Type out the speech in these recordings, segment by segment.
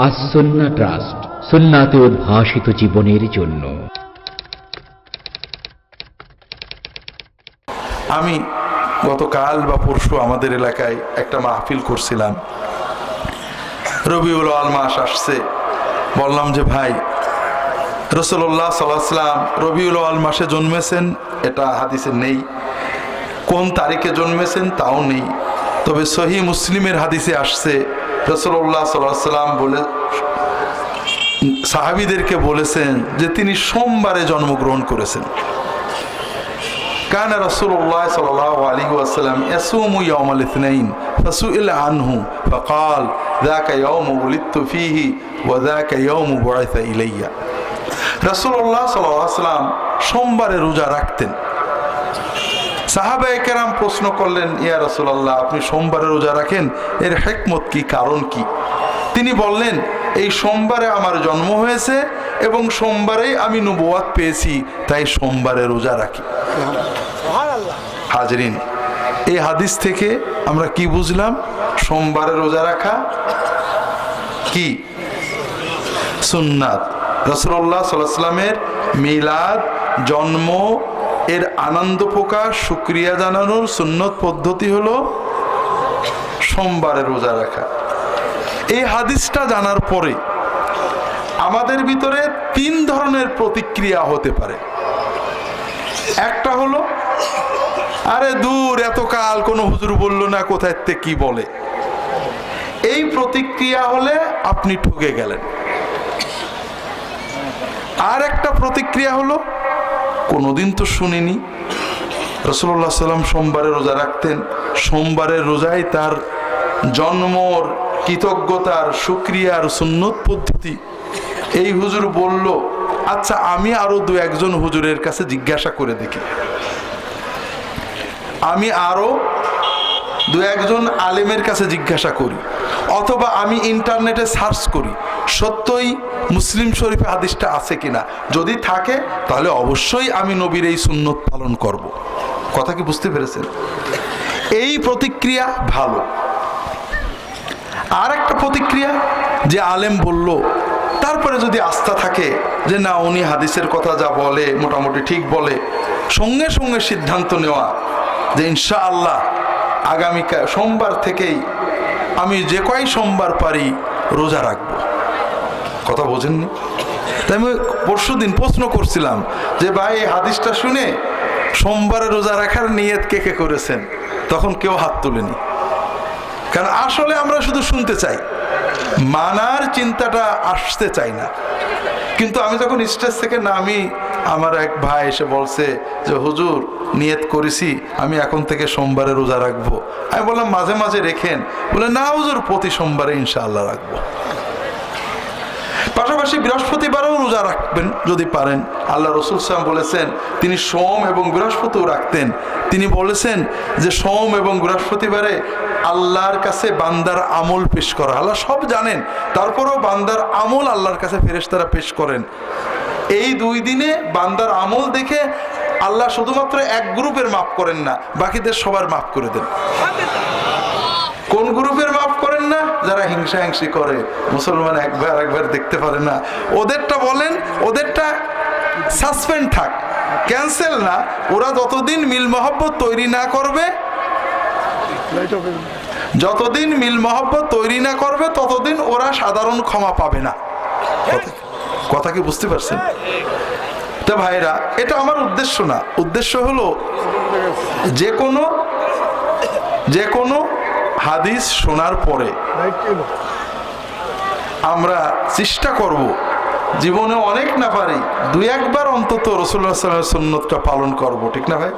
As Sunnah trust, সুন্নাতে উদ্ভাসিত জীবনের জন্য। আমি গতকাল বা পরশু আমাদের এলাকায় একটা মাহফিল করছিলাম। রবিউল আওয়াল মাস আসছে, বললাম যে ভাই, রাসূলুল্লাহ সাল্লাল্লাহু আলাইহি ওয়াসাল্লাম রবিউল আওয়াল মাসে জন্মেছেন এটা হাদিসে নেই, কোন তারিখে জন্মেছেন তাও নেই। তবে সহিহ মুসলিমের হাদিসে আসছে রাসূলুল্লাহ সাল্লাল্লাহু আলাইহি ওয়াসাল্লাম বলে সাহাবীদেরকে বলেছেন যে তিনি সোমবারে জন্মগ্রহণ করেছেন। কানা রাসূলুল্লাহ সাল্লাল্লাহু আলাইহি ওয়াসাল্লাম ইয়াসুমু ইয়াওমাল ইসনাইন ফাসুইলা আনহু ফাকাল যাকা ইয়াওমু উলিদতু ফীহি ওয়া যাকা ইয়াওমু বুইসা ইলাইয়া। রাসূলুল্লাহ সাল্লাল্লাহু আলাইহি ওয়াসাল্লাম সোমবারে রোজা রাখতেন। সাহাবায়ে কেরাম প্রশ্ন করলেন, ইয়া রাসূলুল্লাহ, আপনি সোমবারে রোজা রাখেন, এর হিকমত কি, কারণ কি? তিনি বললেন, এই সোমবারে আমার জন্ম হয়েছে এবং সোমবারেই আমি নবুয়ত পেয়েছি, তাই সোমবারে রোজা রাখি। হাজরিন, এই হাদিস থেকে আমরা কি বুঝলাম? সোমবারে রোজা রাখা কি সুন্নাত। রাসূলুল্লাহ সাল্লাল্লাহু আলাইহি ওয়াসাল্লামের মিলাদ, জন্ম এর আনন্দ প্রকাশ, শুকরিয়া জানানোর সুন্নত পদ্ধতি হলো সোমবারে রোজা রাখা। এই হাদিসটা জানার পরে আমাদের ভিতরে তিন ধরনের প্রতিক্রিয়া হতে পারে। একটা হলো, আরে দূর, এতকাল কোনো হুজুর বললো না, কোথায় থেকে কি বলে। এই প্রতিক্রিয়া হলে আপনি ঠকে গেলেন। আর একটা প্রতিক্রিয়া হলো, কোনোদিন তো শুনিনি রাসূলুল্লাহ সাল্লাল্লাহু আলাইহি ওয়াসাল্লাম সোমবারে রোজা রাখতেন, সোমবারের রোজায় তার জন্মর কৃতজ্ঞতার শুকরিয়ার সুন্নত পদ্ধতি। এই হুজুর বলল, আচ্ছা আমি আরো দু একজন হুজুরের কাছে জিজ্ঞাসা করে দেখি, আমি আরো দু একজন আলেমের কাছে জিজ্ঞাসা করি, অথবা আমি ইন্টারনেটে সার্চ করি সত্যই মুসলিম শরীফে হাদিসটা আছে কিনা। যদি থাকে তাহলে অবশ্যই আমি নবীর এই সুন্নত পালন করব। কথা কি বুঝতে পেরেছেন? এই প্রতিক্রিয়া ভালো। আর একটা প্রতিক্রিয়া, যে আলেম বলল, তারপরে যদি আস্থা থাকে যে না, উনি হাদিসের কথা যা বলে মোটামুটি ঠিক বলে, সঙ্গে সঙ্গে সিদ্ধান্ত নেওয়া যে ইনশাআল্লাহ আগামীকাল সোমবার থেকেই আমি যে কয় সোমবার পারি রোজা রাখবো। কথা বোঝেননি? তাই আমি পরশুদিন প্রশ্ন করছিলাম যে ভাই, এই হাদিসটা শুনে সোমবারে রোজা রাখার নিয়ত কে কে করেছেন? তখন কেউ হাত তোলেনি। কারণ আসলে আমরা শুধু শুনতে চাই, মানার চিন্তাটা আসতে চাই না। কিন্তু আমি যখন স্টেজ থেকে নামি, আমার এক ভাই এসে বলছে যে হুজুর, নিয়ত করেছি আমি এখন থেকে সোমবারে রোজা রাখবো। আমি বললাম মাঝে মাঝে রেখেন। বলে না হুজুর, প্রতি সোমবারে ইনশাআল্লাহ রাখবো। পাশাপাশি বৃহস্পতিবারেও রোজা রাখবেন যদি পারেন। আল্লাহ রাসূল সাল্লাল্লাহু আলাইহি ওয়াসাল্লাম বলেছেন, তিনি সোম এবং বৃহস্পতিও রাখতেন। তিনি বলেছেন যে সোম এবং বৃহস্পতিবারে আল্লাহর কাছে বান্দার আমল পেশ করা, আল্লাহ সব জানেন, তারপরেও বান্দার আমল আল্লাহর কাছে ফেরেশতারা পেশ করেন। এই দুই দিনে বান্দার আমল দেখে আল্লাহ শুধুমাত্র এক গ্রুপের মাফ করেন না, বাকিদের সবার মাফ করে দেন। কোন গ্রুপের মাফ করেন না? যারা হিংসা হিংসি করে, মুসলমান একবার একবার দেখতে পারে না, ওদেরটা বলেন, ওদেরটা সাসপেন্ড থাক, ক্যান্সেল না। ওরা যতদিন মিল মহব্বত তৈরি না করবে, যতদিন মিল মহব্বত তৈরি না করবে, ততদিন ওরা সাধারণ ক্ষমা পাবে না। কথা কি বুঝতে পারছেন? তো ভাইরা, এটা আমার উদ্দেশ্য না। উদ্দেশ্য হলো যে কোনো হাদিস শোনার পরে আমরা চেষ্টা করব, জীবনে অনেক না পারি দুই একবার অন্তত রাসূলুল্লাহ সাল্লাল্লাহু আলাইহি ওয়াসাল্লামের সুন্নতটা পালন করব, ঠিক না ভাই?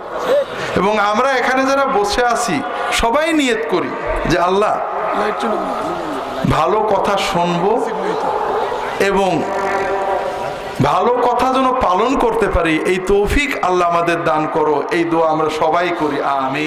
এবং আমরা এখানে যারা বসে আছি সবাই নিয়ত করি যে আল্লাহ, ভালো কথা শুনবো এবং ভালো কথা যেন পালন করতে পারি, এই তৌফিক আল্লাহ আমাদের দান করো। এই দোয়া আমরা সবাই করি, আমিন।